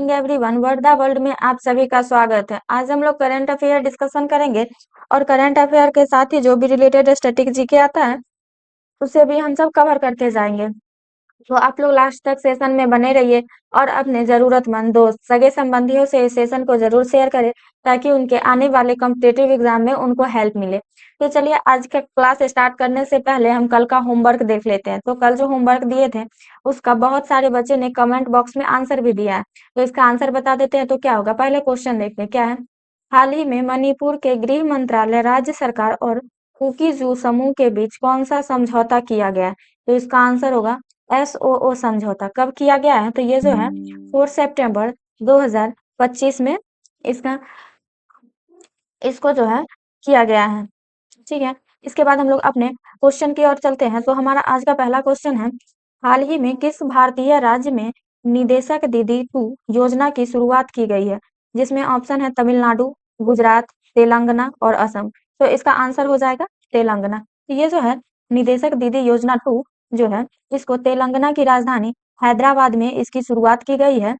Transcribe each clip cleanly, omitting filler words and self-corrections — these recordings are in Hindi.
Morning everyone, word the world में आप सभी का स्वागत है। आज हम लोग करंट अफेयर डिस्कशन करेंगे और करंट अफेयर के साथ ही जो भी रिलेटेड स्टैटिक जीके आता है उसे भी हम सब कवर करते जाएंगे। तो आप लोग लास्ट तक सेशन में बने रहिए और अपने जरूरतमंद दोस्त सगे संबंधियों से इस सेशन को जरूर शेयर करें ताकि उनके आने वाले कॉम्पिटिटिव एग्जाम में उनको हेल्प मिले। तो चलिए आज का क्लास स्टार्ट करने से पहले हम कल का होमवर्क देख लेते हैं। तो कल जो होमवर्क दिए थे उसका बहुत सारे बच्चे ने कमेंट बॉक्स में आंसर भी दिया है, तो इसका आंसर बता देते हैं। तो क्या होगा, पहले क्वेश्चन देखते हैं क्या है। हाल ही में मणिपुर के गृह मंत्रालय, राज्य सरकार और कुकी जू समूह के बीच कौन सा समझौता किया गया है? तो इसका आंसर होगा SOO समझौता। कब किया गया है? तो ये जो है 4 सितंबर 2025 में इसका इसको जो है किया गया है। ठीक है, इसके बाद हम लोग अपने क्वेश्चन की ओर चलते हैं। तो हमारा आज का पहला क्वेश्चन है, हाल ही में किस भारतीय राज्य में निदेशक दीदी 2 योजना की शुरुआत की गई है? जिसमें ऑप्शन है तमिलनाडु, गुजरात, तेलंगाना और असम। तो इसका आंसर हो जाएगा तेलंगाना। तो ये जो है निदेशक दीदी योजना 2 जो है इसको तेलंगाना की राजधानी हैदराबाद में इसकी शुरुआत की गई है,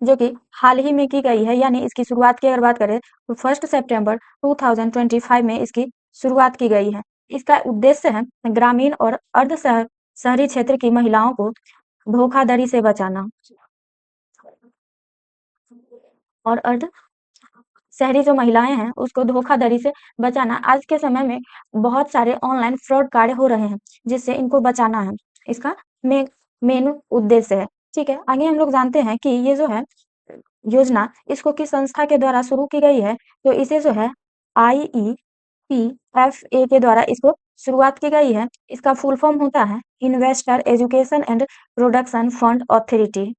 जो कि हाल ही में की गई है। यानी इसकी शुरुआत की अगर बात करें तो 1 सितंबर 2025 में इसकी शुरुआत की गई है। इसका उद्देश्य है ग्रामीण और अर्ध शहरी क्षेत्र की महिलाओं को धोखाधड़ी से बचाना और अर्ध शहरी जो महिलाएं हैं उसको धोखाधड़ी से बचाना। आज के समय में बहुत सारे ऑनलाइन फ्रॉड कार्य हो रहे हैं जिससे इनको बचाना है, इसका मेन उद्देश्य है। ठीक है, आगे हम लोग जानते हैं कि ये जो है योजना इसको किस संस्था के द्वारा शुरू की गई है? तो इसे जो है IEPFA के द्वारा इसको शुरुआत की गई है। इसका फुल फॉर्म होता है investor education and production fund authority.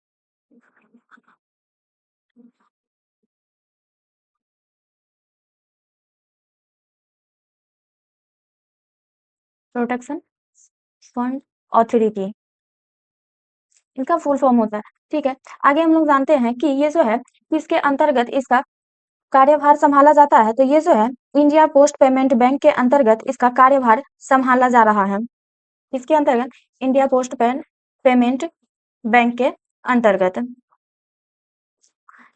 Production fund authority इसका फुल फॉर्म होता है। ठीक है, आगे हम लोग जानते हैं कि ये जो है किसके अंतर्गत इसका कार्यभार संभाला जाता है? तो ये जो है इंडिया पोस्ट पेमेंट बैंक के अंतर्गत इसका कार्यभार संभाला जा रहा है। इसके अंतर्गत इंडिया पोस्ट पेमेंट बैंक के अंतर्गत।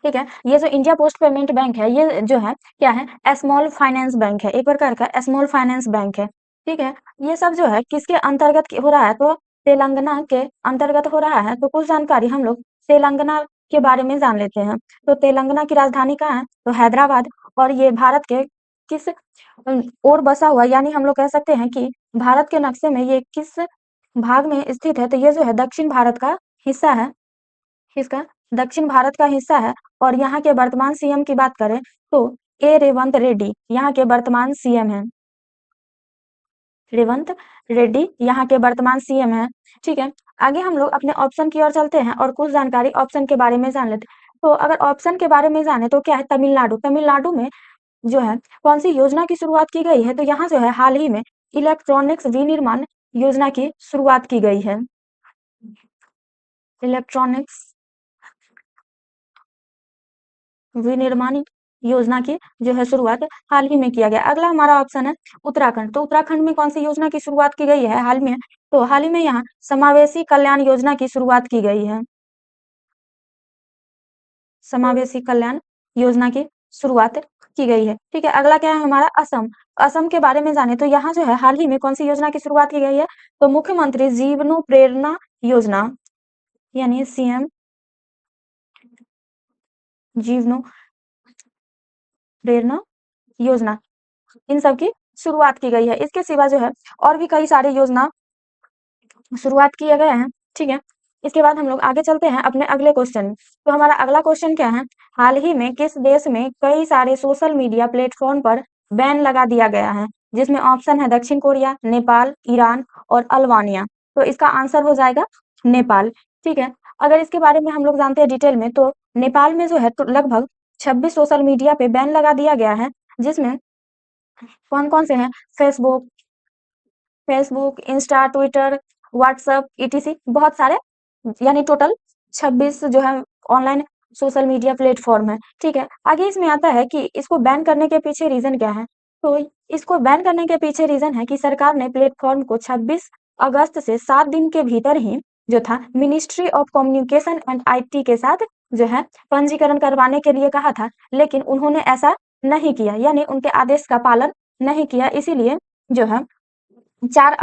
ठीक है, ये जो इंडिया पोस्ट पेमेंट बैंक है ये जो है क्या है, स्मॉल फाइनेंस बैंक है, एक प्रकार का स्मॉल फाइनेंस बैंक है। ठीक है, ये सब जो है किसके अंतर्गत हो रहा है? तो तेलंगाना के अंतर्गत हो रहा है। तो कुछ जानकारी हम लोग तेलंगाना के बारे में जान लेते हैं। तो तेलंगाना की राजधानी कहाँ है? तो हैदराबाद। और ये भारत के किस ओर बसा हुआ, यानी हम लोग कह सकते हैं कि भारत के नक्शे में ये किस भाग में स्थित है? तो ये जो है दक्षिण भारत का हिस्सा है, इसका दक्षिण भारत का हिस्सा है। और यहाँ के वर्तमान सीएम की बात करें तो रेवंत रेड्डी यहाँ के वर्तमान सीएम हैं। रेवंत रेड्डी यहाँ के वर्तमान सीएम हैं। ठीक है, आगे हम लोग अपने ऑप्शन की ओर चलते हैं और कुछ जानकारी ऑप्शन के बारे में जान लेते हैं। तो अगर ऑप्शन के बारे में जाने तो क्या है, तमिलनाडु। तमिलनाडु में जो है कौन सी योजना की शुरुआत की गई है? तो यहाँ जो है हाल ही में इलेक्ट्रॉनिक्स विनिर्माण योजना की शुरुआत की गई है। इलेक्ट्रॉनिक्स विनिर्माण योजना की जो है शुरुआत हाल ही में किया गया। अगला हमारा ऑप्शन है उत्तराखंड। तो उत्तराखंड में कौन सी योजना की शुरुआत की गई है हाल में? तो हाल ही में यहाँ समावेशी कल्याण योजना की शुरुआत की गई है। समावेशी कल्याण योजना की शुरुआत की गई है। ठीक है, अगला क्या है हमारा असम। असम के बारे में जाने तो यहाँ जो है हाल ही में कौन सी योजना की शुरुआत की गई है? तो मुख्यमंत्री जीवनो प्रेरणा योजना, यानी CM जीवनो प्रेरणा योजना, इन सब की शुरुआत की गई है। इसके सिवा जो है और भी कई सारी योजना शुरुआत किए गए हैं। ठीक है, इसके बाद हम लोग आगे चलते हैं अपने अगले क्वेश्चन। तो हमारा अगला क्वेश्चन क्या है, हाल ही में किस देश में कई सारे सोशल मीडिया प्लेटफॉर्म पर बैन लगा दिया गया है? जिसमें ऑप्शन है दक्षिण कोरिया, नेपाल, ईरान और अल्बानिया। तो इसका आंसर हो जाएगा नेपाल। ठीक है, अगर इसके बारे में हम लोग जानते हैं डिटेल में तो नेपाल में जो है तो लगभग 26 सोशल मीडिया पे बैन लगा दिया गया है, जिसमें कौन कौन से हैं? Facebook, Insta, Twitter, WhatsApp, ETC बहुत सारे, यानी टोटल 26 जो है ऑनलाइन सोशल मीडिया प्लेटफॉर्म है। ठीक है, आगे इसमें आता है कि इसको बैन करने के पीछे रीजन क्या है? तो इसको बैन करने के पीछे रीजन है कि सरकार ने प्लेटफॉर्म को 26 अगस्त से 7 दिन के भीतर ही जो था ministry of communication and IT के साथ जो है पंजीकरण करवाने के लिए कहा था, लेकिन उन्होंने ऐसा नहीं किया, यानी उनके आदेश का पालन नहीं किया। इसीलिए जो है 4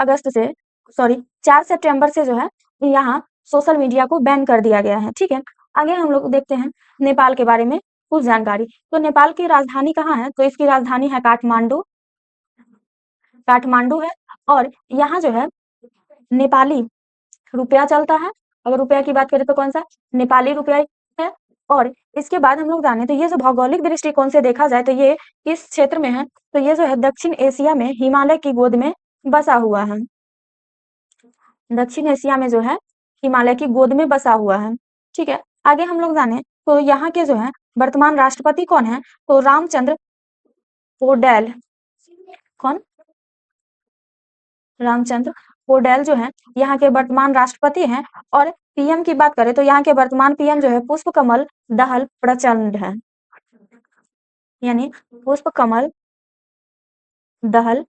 सितंबर से जो है यहाँ सोशल मीडिया को बैन कर दिया गया है। ठीक है, आगे हम लोग देखते हैं नेपाल के बारे में कुछ जानकारी। तो नेपाल की राजधानी कहाँ है? तो इसकी राजधानी है काठमांडू। काठमांडू है, और यहाँ जो है नेपाली रुपया चलता है। अगर रुपया की बात करें तो कौन सा? नेपाली रुपया है। और इसके बाद हम लोग जाने तो ये जो भौगोलिक दृष्टिकोण से देखा जाए तो ये किस क्षेत्र में है? तो ये जो है दक्षिण एशिया में हिमालय की गोद में बसा हुआ है। दक्षिण एशिया में जो है हिमालय की गोद में बसा हुआ है। ठीक है, आगे हम लोग जाने तो यहाँ के जो है वर्तमान राष्ट्रपति कौन है? तो रामचंद्र पौडेल। कौन? रामचंद्र पौडेल जो है यहाँ के वर्तमान राष्ट्रपति हैं। और पीएम की बात करें तो यहाँ के वर्तमान पीएम जो है पुष्प कमल दहल प्रचंड है, यानी पुष्प कमल दहल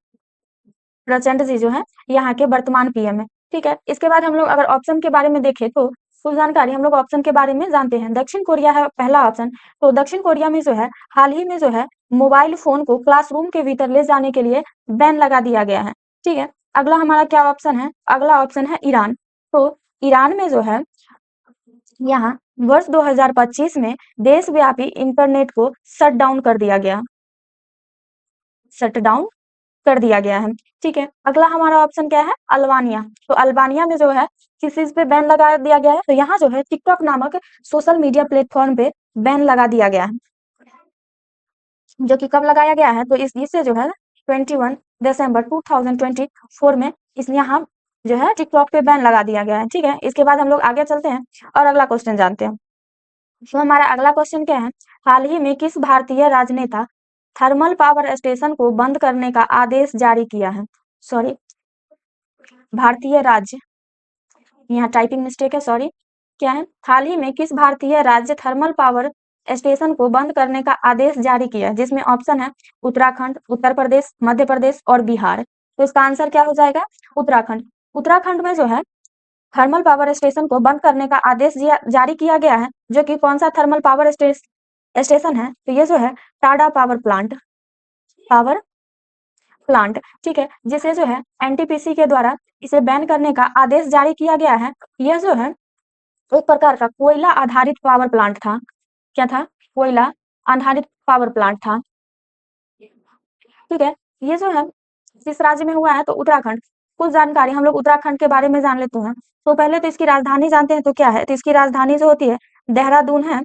प्रचंड जी जो है यहाँ के वर्तमान पीएम है। ठीक है, इसके बाद हम लोग अगर ऑप्शन के बारे में देखें तो कुछ जानकारी हम लोग ऑप्शन के बारे में जानते हैं। दक्षिण कोरिया है पहला ऑप्शन। तो दक्षिण कोरिया में जो है हाल ही में जो है मोबाइल फोन को क्लासरूम के भीतर ले जाने के लिए बैन लगा दिया गया है। ठीक है, अगला हमारा क्या ऑप्शन है? अगला ऑप्शन है ईरान। तो ईरान में जो है यहाँ वर्ष 2025 में देशव्यापी इंटरनेट को शट डाउन कर दिया गया। शट डाउन कर दिया गया है। ठीक है, अगला हमारा ऑप्शन क्या है? अल्बानिया। तो अल्बानिया में जो है किस चीज पे बैन लगा दिया गया है? तो यहाँ जो है टिकटॉक नामक सोशल मीडिया प्लेटफॉर्म पे बैन लगा दिया गया है, जो कि कब लगाया गया है? तो इससे जो है 21 दिसंबर 2024 में इस यहाँ जो है टिकटॉक पे बैन लगा दिया गया है। ठीक है, इसके बाद हम लोग आगे चलते हैं और अगला क्वेश्चन जानते हैं। तो हमारा अगला क्वेश्चन क्या है? हाल ही में किस भारतीय राजनेता थर्मल पावर स्टेशन को बंद करने का आदेश जारी किया है? सॉरी, भारतीय राज्य, यहाँ टाइपिंग मिस्टेक है, सॉरी। क्या है? हाल ही में किस भारतीय राज्य थर्मल पावर स्टेशन को बंद करने का आदेश जारी किया, जिसमें ऑप्शन है उत्तराखंड, उत्तर प्रदेश, मध्य प्रदेश और बिहार। तो इसका आंसर क्या हो जाएगा? उत्तराखंड। उत्तराखंड में जो है थर्मल पावर स्टेशन को बंद करने का आदेश जारी किया गया है, जो कि कौन सा थर्मल पावर स्टेशन है? तो ये जो है टाडा पावर प्लांट। ठीक है, जिसे जो है एनटीपीसी के द्वारा इसे बैन करने का आदेश जारी किया गया है। यह जो है एक प्रकार का कोयला आधारित पावर प्लांट था। क्या था? कोयला आधारित पावर प्लांट था। ठीक है, ये जो है किस राज्य में हुआ है? तो उत्तराखंड। कुछ जानकारी हम लोग उत्तराखंड के बारे में जान लेते हैं। तो पहले तो इसकी राजधानी जानते हैं, तो क्या है? तो इसकी राजधानी जो होती है देहरादून है।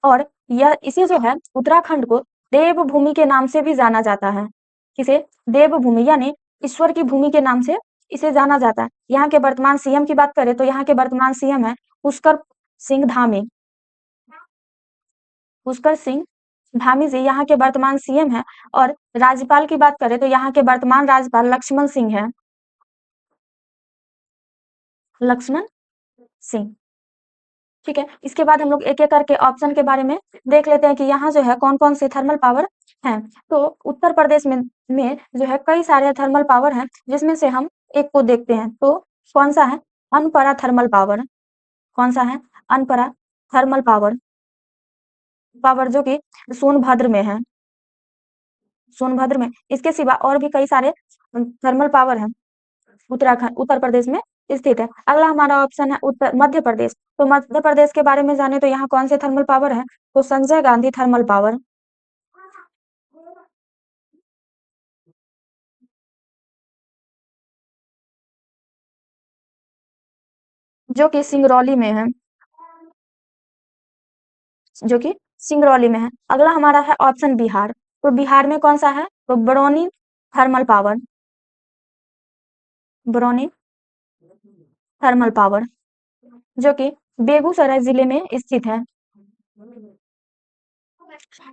और यह इसे जो है उत्तराखंड को देवभूमि के नाम से भी जाना जाता है। किसे? देवभूमि, यानी ईश्वर की भूमि के नाम से इसे जाना जाता है। यहाँ के वर्तमान सीएम की बात करें तो यहाँ के वर्तमान सीएम है पुष्कर सिंह धामी। पुष्कर सिंह धामी जी यहाँ के वर्तमान सीएम है। और राज्यपाल की बात करें तो यहाँ के वर्तमान राज्यपाल लक्ष्मण सिंह है। लक्ष्मण सिंह। ठीक है, इसके बाद हम लोग एक एक करके ऑप्शन के बारे में देख लेते हैं कि यहाँ जो है कौन कौन से थर्मल पावर हैं। तो उत्तर प्रदेश में जो है कई सारे थर्मल पावर हैं, जिसमें से हम एक को देखते हैं। तो कौन सा है? Anpara thermal power. कौन सा है? अनपरा थर्मल पावर, जो कि सोनभद्र में है। सोनभद्र में। इसके सिवा और भी कई सारे थर्मल पावर हैं, उत्तर प्रदेश में स्थित है। अगला हमारा ऑप्शन है मध्य प्रदेश। तो मध्य प्रदेश के बारे में जाने तो यहाँ कौन से थर्मल पावर है? तो संजय गांधी थर्मल पावर, जो कि सिंगरौली में है। जो कि सिंगरौली में है। अगला हमारा है ऑप्शन बिहार। तो बिहार में कौन सा है? तो Barauni thermal power. Barauni thermal power, जो कि बेगूसराय जिले में स्थित है।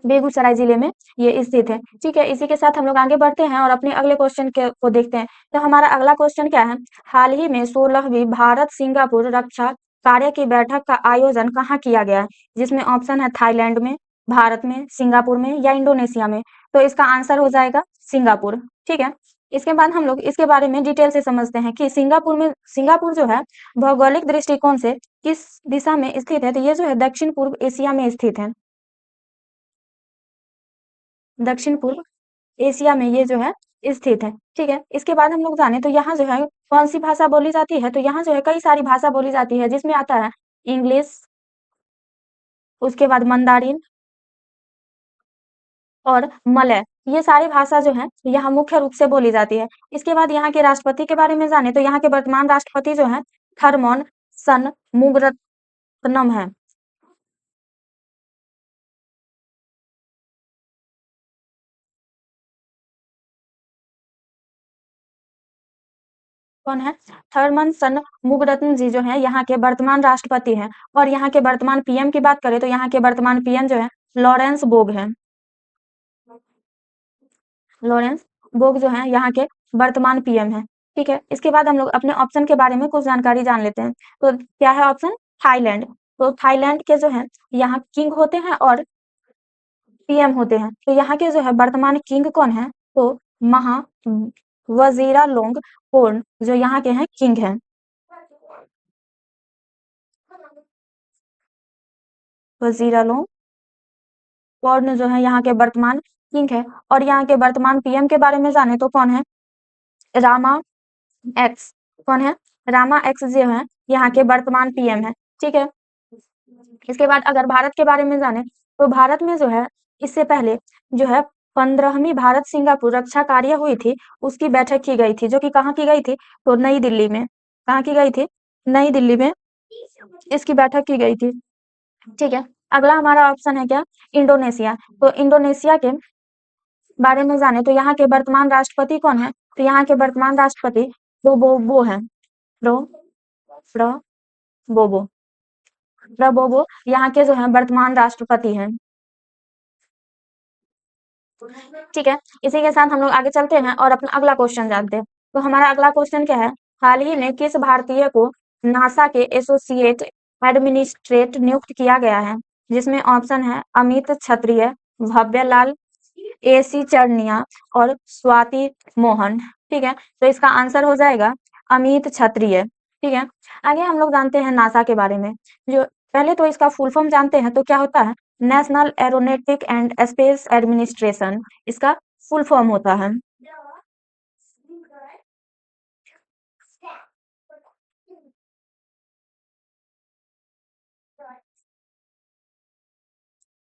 बेगूसराय जिले में ये स्थित है। ठीक है, इसी के साथ हम लोग आगे बढ़ते हैं और अपने अगले क्वेश्चन को देखते हैं। तो हमारा अगला क्वेश्चन क्या है? हाल ही में 16वीं भारत सिंगापुर रक्षा कार्य की बैठक का आयोजन कहाँ किया गया? जिसमें ऑप्शन है थाईलैंड में, भारत में, सिंगापुर में या इंडोनेशिया में। तो इसका आंसर हो जाएगा सिंगापुर। ठीक है, इसके बाद हम लोग इसके बारे में डिटेल से समझते हैं कि सिंगापुर जो है भौगोलिक दृष्टिकोण से किस दिशा में स्थित है। तो ये जो है दक्षिण पूर्व एशिया में स्थित है। दक्षिण पूर्व एशिया में ये जो है स्थित है। ठीक है, इसके बाद हम लोग जाने तो यहाँ जो है कौन सी भाषा बोली जाती है। तो यहाँ जो है कई सारी भाषा बोली जाती है, जिसमें आता है इंग्लिश, उसके बाद मंदारिन और मलय। ये सारी भाषा जो है यहाँ मुख्य रूप से बोली जाती है। इसके बाद यहाँ के राष्ट्रपति के बारे में जाने तो यहाँ के वर्तमान राष्ट्रपति जो है थरमोन सनमुगरत्नम है। कौन है? थरमन सनमुगरत्न जी जो है यहाँ के वर्तमान राष्ट्रपति हैं। और यहाँ के वर्तमान पीएम की बात करें तो यहाँ के वर्तमान पीएम जो है लॉरेंस बोग है। लॉरेंस बोग जो है यहाँ के वर्तमान पीएम है। ठीक है, इसके बाद हम लोग अपने ऑप्शन के बारे में कुछ जानकारी जान लेते हैं। तो क्या है ऑप्शन? थाईलैंड। तो थाईलैंड के जो है यहाँ किंग होते हैं और पीएम होते हैं। तो यहाँ के जो है वर्तमान किंग कौन है? तो महा वजीरालोंग जो यहाँ के हैं किंग हैं। वजीरालोंग जो है यहाँ के वर्तमान किंग है। और यहाँ के वर्तमान पीएम के बारे में जाने तो कौन है? रामा एक्स। कौन है? रामा एक्स जो है यहाँ के वर्तमान पीएम है। ठीक है, इसके बाद अगर भारत के बारे में जाने तो भारत में जो है इससे पहले जो है 15वीं भारत सिंगापुर रक्षा कार्य हुई थी, उसकी बैठक की गई थी, जो कि कहाँ की गई थी? तो नई दिल्ली में। कहाँ की गई थी? नई दिल्ली में इसकी बैठक की गई थी। ठीक है, अगला हमारा ऑप्शन है क्या? इंडोनेशिया। तो इंडोनेशिया के बारे में जाने तो यहाँ के वर्तमान राष्ट्रपति कौन है? तो यहाँ के वर्तमान राष्ट्रपति प्रोबोबो है। प्रोबोबो प्रोबोबो यहाँ के जो है वर्तमान राष्ट्रपति हैं। ठीक है, इसी के साथ हम लोग आगे चलते हैं और अपना अगला क्वेश्चन जानते हैं। तो हमारा अगला क्वेश्चन क्या है? हाल ही में किस भारतीय को नासा के एसोसिएट एडमिनिस्ट्रेट नियुक्त किया गया है? जिसमें ऑप्शन है अमित क्षत्रिय, भव्यलाल एसी चरनिया और स्वाति मोहन। ठीक है, तो इसका आंसर हो जाएगा अमित क्षत्रिय। ठीक है, आगे हम लोग जानते हैं नासा के बारे में। जो पहले तो इसका फुल फॉर्म जानते हैं तो क्या होता है? National aeronautic and space administration इसका फुल फॉर्म होता है।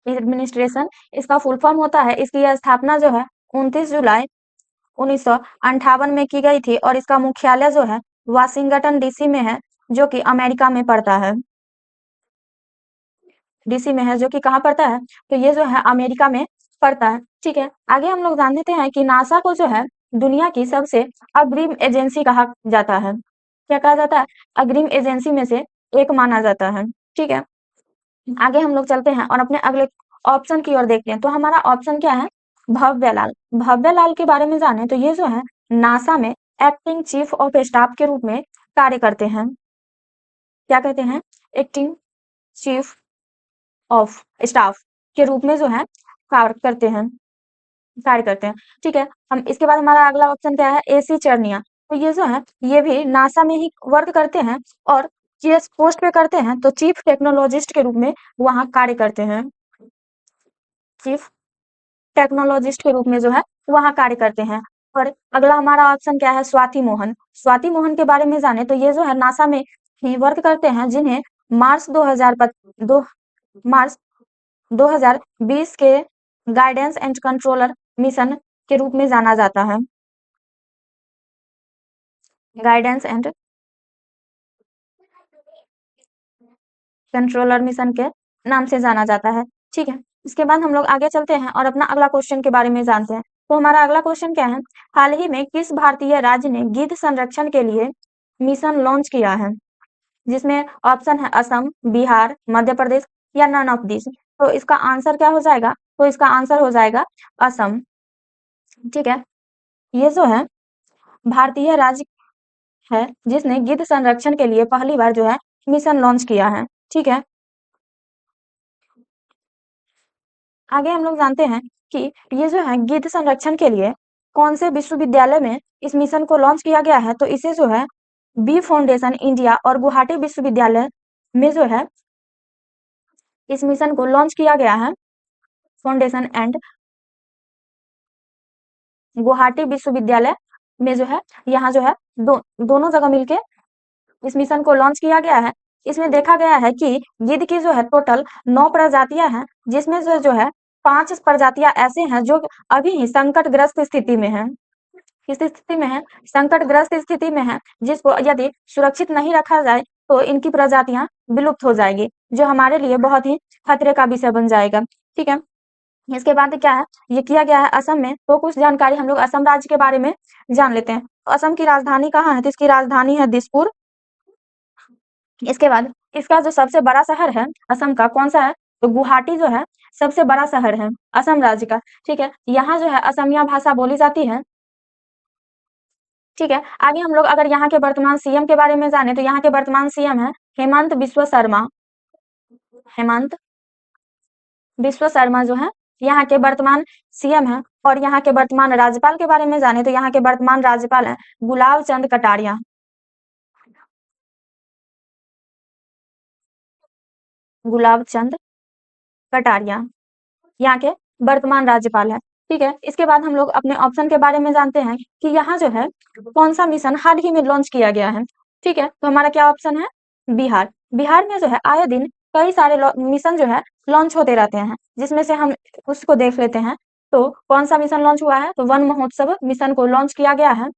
एडमिनिस्ट्रेशन इसका फुल फॉर्म होता है। इसकी स्थापना जो है 29 जुलाई 1958 में की गई थी और इसका मुख्यालय जो है वाशिंगटन डीसी में है, जो कि अमेरिका में पड़ता है। डीसी में है, जो कि कहाँ पड़ता है? तो ये जो है अमेरिका में पड़ता है। ठीक है, आगे हम लोग जान लेते हैं कि नासा को जो है दुनिया की सबसे अग्रिम एजेंसी कहा जाता है। क्या कहा जाता है? अग्रिम एजेंसी में से एक माना जाता है। ठीक है, आगे हम लोग चलते हैं और अपने अगले ऑप्शन की ओर देखते हैं। तो हमारा ऑप्शन क्या है? भव्यलाल। भव्यलाल के बारे में जाने तो ये जो है नासा में एक्टिंग चीफ ऑफ स्टाफ के रूप में कार्य करते हैं। क्या कहते हैं? एक्टिंग चीफ ऑफ स्टाफ के रूप में जो है कार्य करते हैं। ठीक है, हम इसके बाद हमारा अगला ऑप्शन क्या है? एसी चरनिया। तो ये जो है ये भी नासा में ही वर्क करते हैं और जिस पोस्ट पे करते हैं तो चीफ टेक्नोलॉजिस्ट के रूप में वहां कार्य करते हैं। चीफ टेक्नोलॉजिस्ट के रूप में जो है वहां कार्य करते हैं। और अगला हमारा ऑप्शन क्या है? स्वाति मोहन। स्वाति मोहन के बारे में जाने तो ये जो है नासा में ही वर्क करते हैं, जिन्हें मार्च 2020 के गाइडेंस एंड कंट्रोलर मिशन के रूप में जाना जाता है। गाइडेंस एंड कंट्रोलर मिशन के नाम से जाना जाता है। ठीक है, इसके बाद हम लोग आगे चलते हैं और अपना अगला क्वेश्चन के बारे में जानते हैं। तो हमारा अगला क्वेश्चन क्या है? हाल ही में किस भारतीय राज्य ने गिद्ध संरक्षण के लिए मिशन लॉन्च किया है? जिसमें ऑप्शन है असम, बिहार, मध्य प्रदेश या नन ऑफ दिस। तो इसका आंसर क्या हो जाएगा? तो इसका आंसर हो जाएगा असम। ठीक है, ये जो है भारतीय राज्य है जिसने गिद्ध संरक्षण के लिए पहली बार जो है मिशन लॉन्च किया है। ठीक है, आगे हम लोग जानते हैं कि ये जो है गिद्ध संरक्षण के लिए कौन से विश्वविद्यालय में इस मिशन को लॉन्च किया गया है? तो इसे जो है बी फाउंडेशन इंडिया और गुवाहाटी विश्वविद्यालय में जो है इस मिशन को लॉन्च किया गया है। फाउंडेशन एंड गुवाहाटी विश्वविद्यालय में जो है यहाँ जो है दोनों जगह मिलके इस मिशन को लॉन्च किया गया है। इसमें देखा गया है कि गिद्ध की जो है टोटल 9 प्रजातियां हैं, जिसमें से जो है 5 प्रजातियां ऐसे हैं जो अभी ही संकटग्रस्त स्थिति में हैं। किस स्थिति में है? संकटग्रस्त स्थिति में है, जिसको यदि सुरक्षित नहीं रखा जाए तो इनकी प्रजातियां विलुप्त हो जाएगी, जो हमारे लिए बहुत ही खतरे का विषय बन जाएगा। ठीक है, इसके बाद क्या है, ये किया गया है असम में। तो कुछ जानकारी हम लोग असम राज्य के बारे में जान लेते हैं। तो असम की राजधानी कहाँ है? तो इसकी राजधानी है दिसपुर। इसके बाद इसका जो सबसे बड़ा शहर है असम का, कौन सा है? तो गुवाहाटी जो है सबसे बड़ा शहर है असम राज्य का। ठीक है, यहाँ जो है असमिया भाषा बोली जाती है। ठीक है, आगे हम लोग अगर यहाँ के वर्तमान सीएम के बारे में जाने तो यहाँ के वर्तमान सीएम है हेमंत बिस्वा शर्मा। हेमंत बिस्वा शर्मा जो है यहाँ के वर्तमान सीएम है। और यहाँ के वर्तमान राज्यपाल के बारे में जाने तो यहाँ के वर्तमान राज्यपाल है गुलाब चंद कटारिया। गुलाब चंद कटारिया यहाँ के वर्तमान राज्यपाल है। ठीक है, इसके बाद हम लोग अपने ऑप्शन के बारे में जानते हैं कि यहाँ जो है कौन सा मिशन हाल ही में लॉन्च किया गया है। ठीक है, तो हमारा क्या ऑप्शन है? बिहार। बिहार में जो है आए दिन कई सारे मिशन जो है लॉन्च होते रहते हैं, जिसमें से हम उसको देख लेते हैं। तो कौन सा मिशन लॉन्च हुआ है? तो वन महोत्सव मिशन को लॉन्च किया गया है।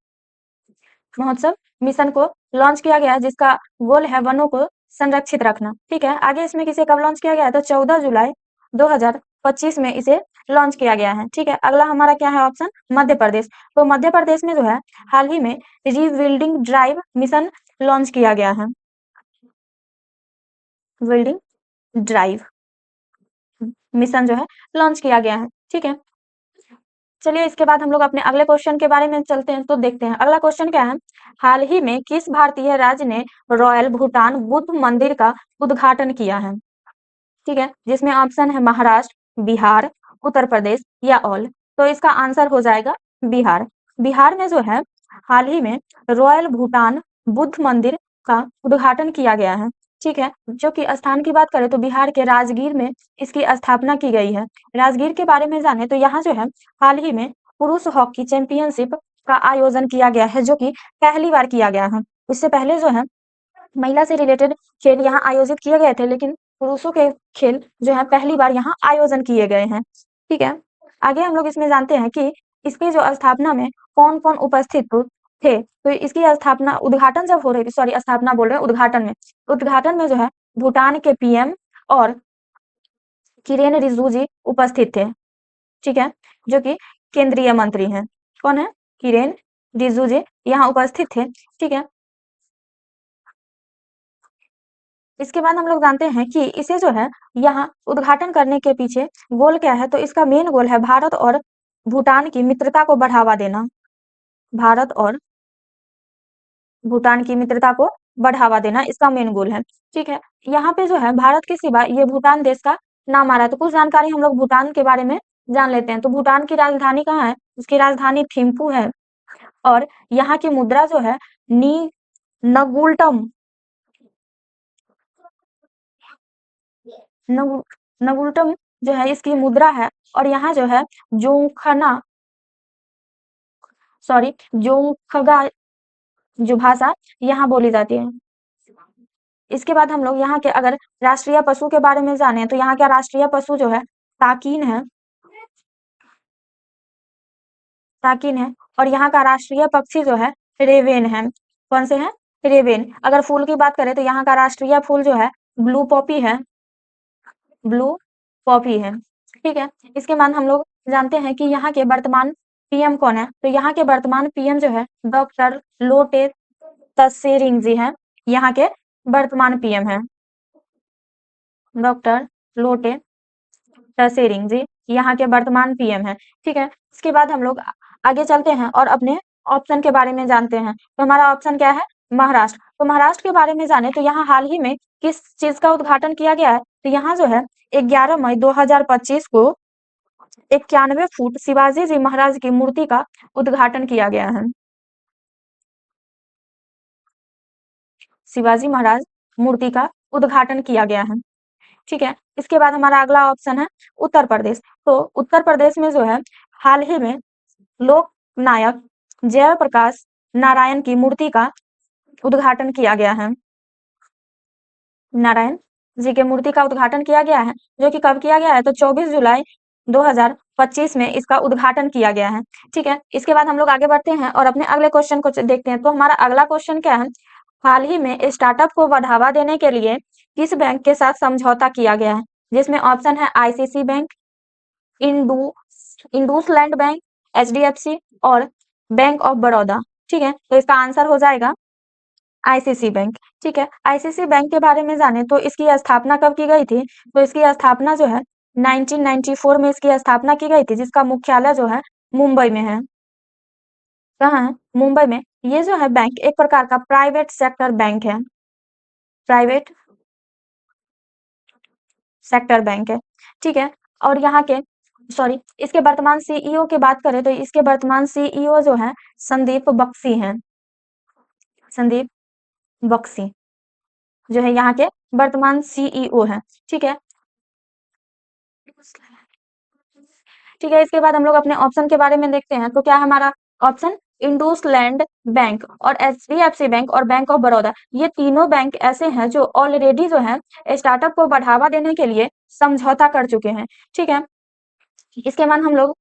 महोत्सव मिशन को लॉन्च किया गया है, जिसका गोल है वनों को संरक्षित रखना। ठीक है, आगे इसमें किसे कब लॉन्च किया गया है? तो 14 जुलाई 2025 में इसे लॉन्च किया गया है। ठीक है, अगला हमारा क्या है ऑप्शन? मध्य प्रदेश। तो मध्य प्रदेश में जो है हाल ही में रीबिल्डिंग ड्राइव मिशन लॉन्च किया गया है। बिल्डिंग ड्राइव मिशन जो है लॉन्च किया गया है। ठीक है, चलिए इसके बाद हम लोग अपने अगले क्वेश्चन के बारे में चलते हैं। तो देखते हैं अगला क्वेश्चन क्या है। हाल ही में किस भारतीय राज्य ने रॉयल भूटान बुद्ध मंदिर का उद्घाटन किया है? ठीक है, जिसमें ऑप्शन है महाराष्ट्र, बिहार, उत्तर प्रदेश या ऑल। तो इसका आंसर हो जाएगा बिहार। बिहार में जो है हाल ही में रॉयल भूटान बुद्ध मंदिर का उद्घाटन किया गया है। ठीक है, जो कि स्थान की बात करें तो बिहार के राजगीर में इसकी स्थापना की गई है। राजगीर के बारे में जाने तो यहाँ जो है हाल ही में पुरुष हॉकी चैंपियनशिप का आयोजन किया गया है, जो कि पहली बार किया गया है। इससे पहले जो है महिला से रिलेटेड खेल यहाँ आयोजित किए गए थे, लेकिन पुरुषों के खेल जो है पहली बार यहाँ आयोजन किए गए हैं। ठीक है, आगे हम लोग इसमें जानते हैं कि इसकी जो स्थापना में कौन कौन उपस्थित थे। तो इसकी स्थापना उद्घाटन जब हो रही थी, सॉरी स्थापना बोल रहे हैं, उद्घाटन में जो है भूटान के पीएम और किरेन रिजिजू उपस्थित थे। ठीक है, जो कि केंद्रीय मंत्री हैं। कौन है? किरेन रिजिजू यहाँ उपस्थित थे। ठीक है, इसके बाद हम लोग जानते हैं कि इसे जो है यहाँ उद्घाटन करने के पीछे गोल क्या है। तो इसका मेन गोल है भारत और भूटान की मित्रता को बढ़ावा देना। भारत और भूटान की मित्रता को बढ़ावा देना इसका मेन गोल है। ठीक है, यहाँ पे जो है भारत के सिवा ये भूटान देश का नाम आ रहा है। तो कुछ जानकारी हम लोग भूटान के बारे में जान लेते हैं। तो भूटान की राजधानी कहाँ है? उसकी राजधानी थिम्पू है। और यहाँ की मुद्रा जो है नी नगुल्टम नगुल्टम जो है इसकी मुद्रा है। और यहाँ जो है जोंगखना सॉरी जोंगखगा जो भाषा यहाँ बोली जाती है। इसके बाद हम लोग यहाँ के अगर राष्ट्रीय पशु के बारे में जाने तो यहाँ का राष्ट्रीय पशु जो है ताकिन है। ताकिन है। और यहाँ का राष्ट्रीय पक्षी जो है रेवेन है। कौन से है? रेवेन। अगर फूल की बात करें तो यहाँ का राष्ट्रीय फूल जो है ब्लू पॉपी है। ब्लू पॉपी है। ठीक है, इसके बाद हम लोग जानते हैं कि यहाँ के वर्तमान पीएम कौन है। तो यहाँ के वर्तमान पीएम जो है डॉक्टर लोटे तसेरिंग जी हैं। यहाँ के वर्तमान पीएम है डॉक्टर लोटे तसेरिंग जी, यहाँ के वर्तमान पीएम है। ठीक है, इसके बाद हम लोग आगे चलते हैं और अपने ऑप्शन के बारे में जानते हैं। तो हमारा ऑप्शन क्या है? महाराष्ट्र। तो महाराष्ट्र के बारे में जाने तो यहाँ हाल ही में किस चीज का उद्घाटन किया गया है। तो यहाँ जो है 11 मई 2025 को 91 फुट शिवाजी जी महाराज की मूर्ति का उद्घाटन किया गया है। शिवाजी महाराज मूर्ति का उद्घाटन किया गया है। ठीक है, इसके बाद हमारा अगला ऑप्शन है उत्तर प्रदेश। तो उत्तर प्रदेश में जो है हाल ही में लोक नायक जयप्रकाश नारायण की मूर्ति का उद्घाटन किया गया है। नारायण जी के मूर्ति का उद्घाटन किया गया है, जो कि कब किया गया है, तो 24 जुलाई 2025 में इसका उद्घाटन किया गया है। ठीक है, इसके बाद हम लोग आगे बढ़ते हैं और अपने अगले क्वेश्चन को देखते हैं। तो हमारा अगला क्वेश्चन क्या है, हाल ही में स्टार्टअप को बढ़ावा देने के लिए किस बैंक के साथ समझौता किया गया है, जिसमें ऑप्शन है ICC bank, IndusInd bank, HDFC और बैंक ऑफ बड़ौदा। ठीक है, तो इसका आंसर हो जाएगा आईसीसी बैंक। ठीक है, आईसीसी बैंक के बारे में जाने तो इसकी स्थापना कब की गई थी, तो इसकी स्थापना जो है 1994 में इसकी स्थापना की गई थी, जिसका मुख्यालय जो है मुंबई में है। कहाँ है, मुंबई में। ये जो है बैंक एक प्रकार का प्राइवेट सेक्टर बैंक है, प्राइवेट सेक्टर बैंक है। ठीक है, और यहाँ के इसके वर्तमान सीईओ की बात करें तो इसके वर्तमान सीईओ जो है संदीप बख्शी हैं, संदीप बख्शी जो है यहाँ के वर्तमान सीईओ हैं। ठीक है, ठीक है, इसके बाद हम लोग अपने ऑप्शन के बारे में देखते हैं। तो क्या हमारा ऑप्शन इंडसलैंड बैंक और एचडीएफसी बैंक और बैंक ऑफ बड़ौदा, ये तीनों बैंक ऐसे हैं जो ऑलरेडी जो है स्टार्टअप को बढ़ावा देने के लिए समझौता कर चुके हैं। ठीक है, इसके बाद हम लोग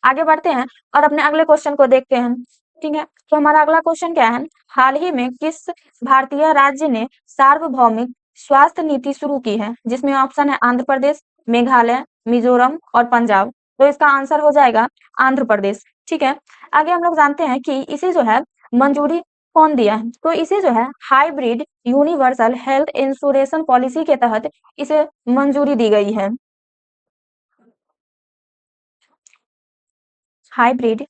आगे बढ़ते हैं और अपने अगले क्वेश्चन को देखते हैं। ठीक है, तो हमारा अगला क्वेश्चन क्या है, हाल ही में किस भारतीय राज्य ने सार्वभौमिक स्वास्थ्य नीति शुरू की है, जिसमें ऑप्शन है आंध्र प्रदेश, मेघालय, मिजोरम और पंजाब। तो इसका आंसर हो जाएगा आंध्र प्रदेश। ठीक है, आगे हम लोग जानते हैं कि इसे जो है मंजूरी कौन दिया है, तो इसे जो है hybrid universal health insurance policy के तहत इसे मंजूरी दी गई है। हाइब्रिड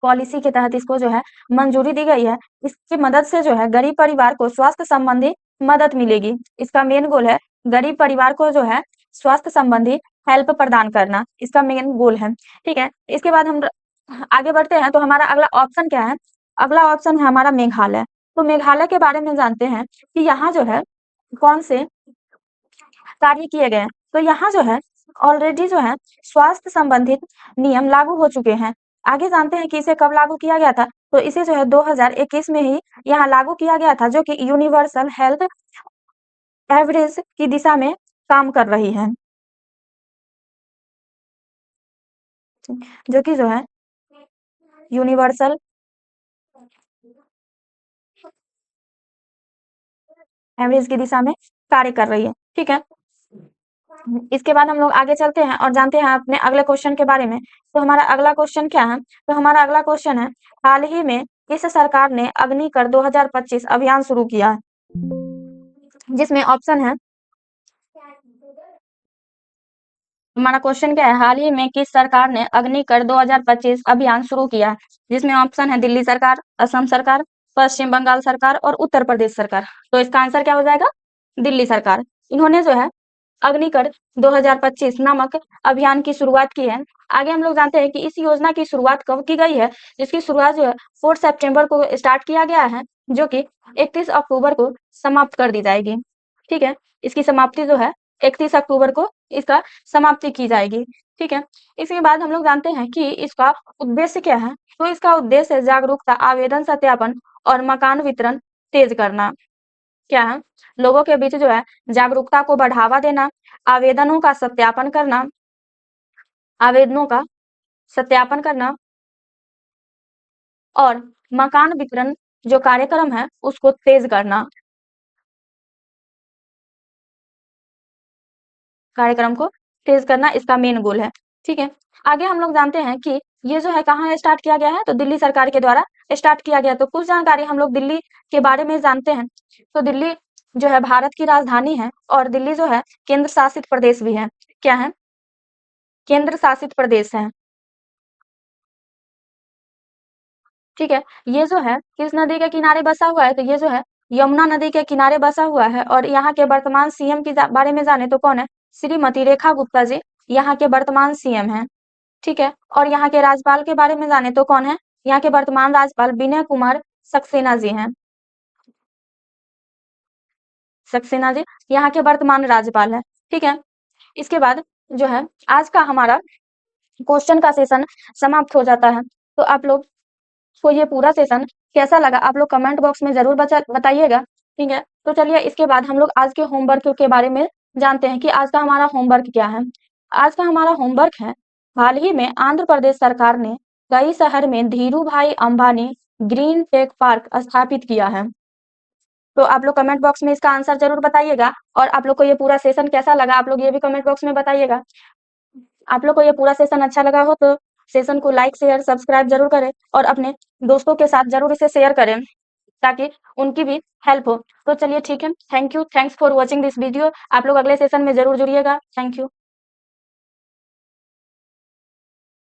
पॉलिसी के तहत इसको जो है मंजूरी दी गई है। इसकी मदद से जो है गरीब परिवार को स्वास्थ्य संबंधी मदद मिलेगी। इसका मेन गोल है गरीब परिवार को जो है स्वास्थ्य संबंधी हेल्प प्रदान करना, इसका मेन गोल है। ठीक है, इसके बाद हम आगे बढ़ते हैं। तो हमारा अगला ऑप्शन क्या है, अगला ऑप्शन है हमारा मेघालय। तो मेघालय के बारे में जानते हैं कि यहाँ जो है कौन से कार्य किए गए हैं। तो यहाँ जो है ऑलरेडी जो है स्वास्थ्य संबंधित नियम लागू हो चुके हैं। आगे जानते हैं कि इसे कब लागू किया गया था, तो इसे जो है 2021 में ही यहाँ लागू किया गया था, जो कि यूनिवर्सल हेल्थ एवरेज की दिशा में काम कर रही है, जो कि जो है यूनिवर्सल एवरेज की दिशा में कार्य कर रही है। ठीक है, इसके बाद हम लोग आगे चलते हैं और जानते हैं अपने अगले क्वेश्चन के बारे में। तो हमारा अगला क्वेश्चन क्या है, तो हमारा अगला क्वेश्चन है हाल ही में किस सरकार ने अग्निकर 2025 अभियान शुरू किया है, जिसमें ऑप्शन है हमारा क्वेश्चन क्या है, हाल ही में किस सरकार ने अग्निकर 2025 अभियान शुरू किया है, जिसमें ऑप्शन है दिल्ली सरकार, असम सरकार, पश्चिम बंगाल सरकार और उत्तर प्रदेश सरकार। तो इसका आंसर क्या हो जाएगा, दिल्ली सरकार। इन्होंने जो है अग्निकर 2025 नामक अभियान की शुरुआत की है। आगे हम लोग जानते हैं कि इस योजना की शुरुआत कब की गई है, जिसकी शुरुआत जो है 4 सितंबर को स्टार्ट किया गया है, जो कि 31 अक्टूबर को समाप्त कर दी जाएगी। ठीक है, इसकी समाप्ति जो है 31 अक्टूबर को इसका समाप्ति की जाएगी। ठीक है, इसके बाद हम लोग जानते हैं कि इसका उद्देश्य क्या है, तो इसका उद्देश्य है जागरूकता, आवेदन सत्यापन और मकान वितरण तेज करना। क्या है, लोगों के बीच जो है जागरूकता को बढ़ावा देना, आवेदनों का सत्यापन करना, आवेदनों का सत्यापन करना और मकान वितरण जो कार्यक्रम है उसको तेज करना, कार्यक्रम को तेज करना इसका मेन गोल है। ठीक है, आगे हम लोग जानते हैं कि ये जो है कहाँ स्टार्ट किया गया है, तो दिल्ली सरकार के द्वारा स्टार्ट किया गया। तो कुछ जानकारी हम लोग दिल्ली के बारे में जानते हैं। तो दिल्ली जो है भारत की राजधानी है और दिल्ली जो है केंद्र शासित प्रदेश भी है। क्या है, केंद्र शासित प्रदेश है। ठीक है, ये जो है किस नदी के किनारे बसा हुआ है, तो ये जो है यमुना नदी के किनारे बसा हुआ है। और यहाँ के वर्तमान सीएम के बारे में जाने तो कौन है, श्रीमती रेखा गुप्ता जी यहाँ के वर्तमान सीएम हैं। ठीक है, और यहाँ के राज्यपाल के बारे में जाने तो कौन है, यहाँ के वर्तमान राज्यपाल विनय कुमार सक्सेना जी हैं। सक्सेना जी यहाँ के वर्तमान राज्यपाल है। ठीक है, इसके बाद जो है आज का हमारा क्वेश्चन का सेशन समाप्त हो जाता है। तो आप लोग को ये पूरा सेशन कैसा लगा आप लोग कमेंट बॉक्स में जरूर बताइएगा। ठीक है, तो चलिए इसके बाद हम लोग आज के होमवर्क के बारे में जानते हैं कि आज का हमारा होमवर्क क्या है। आज का हमारा होमवर्क है, हाल ही में आंध्र प्रदेश सरकार ने कई शहर में धीरू भाई अंबानी ग्रीन टेक पार्क स्थापित किया है। तो आप लोग कमेंट बॉक्स में इसका आंसर जरूर बताइएगा। और आप लोग को ये पूरा सेशन कैसा लगा आप लोग ये भी कमेंट बॉक्स में बताइएगा। आप लोग को ये पूरा सेशन अच्छा लगा हो तो सेशन को लाइक शेयर सब्सक्राइब जरूर करें और अपने दोस्तों के साथ जरूर इसे शेयर करें ताकि उनकी भी हेल्प हो। तो चलिए ठीक है, thank you, thanks for watching this video. आप लोग अगले सेशन में जरूर जुड़िएगा। Thank you.